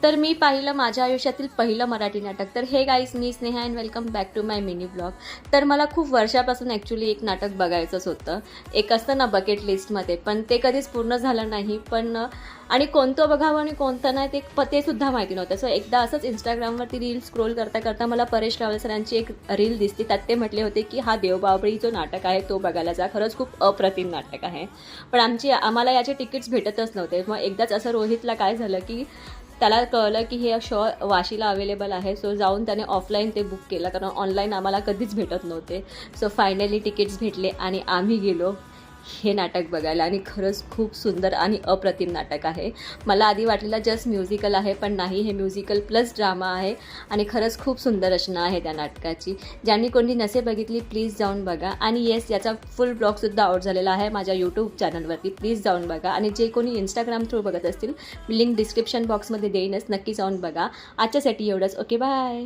तर मी पाहिलं माझ्या आयुष्यातील पहिलं मराठी नाटक. तर हे गाईज, मी Sneha and welcome back to my mini blog. तर मला खूप वर्षापासून ॲक्च्युली एक नाटक बघायचंच होतं. एक असतं ना बकेट लिस्टमध्ये, पण ते कधीच पूर्ण झालं नाही. पण आणि कोणतं बघावं आणि कोणतं नाही ते सुद्धा माहिती नव्हतं. सो एकदा असंच इंस्टाग्रामवरती रील स्क्रोल करता करता मला परेश रावल सरांची एक रील दिसली. त्यात ते म्हटले होते की हा देवबाभळी जो नाटक आहे तो बघायला जा, खरंच खूप अप्रतिम नाटक आहे. पण आम्हाला याचे तिकीट्स भेटतच नव्हते. मग एकदाच असं रोहितला काय झालं की त्याला कळलं की हे शो वाशीला अवेलेबल आहे. सो जाऊन त्याने ऑफलाईन ते बुक केलं, कारण ऑनलाईन आम्हाला कधीच भेटत नव्हते. सो फायनली तिकीट्स भेटले आणि आम्ही गेलो हे नाटक बघायला. आणि खरंच खूप सुंदर आणि अप्रतिम नाटक आहे. मला आधी वाटलेलं जस्ट म्युझिकल आहे, पण नाही, हे म्युझिकल प्लस ड्रामा आहे. आणि खरंच खूप सुंदर रचना आहे त्या नाटकाची. ज्यांनी कोणी नसे बघितली प्लीज जाऊन बघा. आणि येस, याचा फुल ब्लॉगसुद्धा आउट झालेला आहे माझ्या यूट्यूब चॅनलवरती, प्लीज जाऊन बघा. आणि जे कोणी इंस्टाग्राम थ्रू बघत असतील, लिंक डिस्क्रिप्शन बॉक्समध्ये देईनच, नक्की जाऊन बघा. आजच्यासाठी एवढंच. Okay, bye.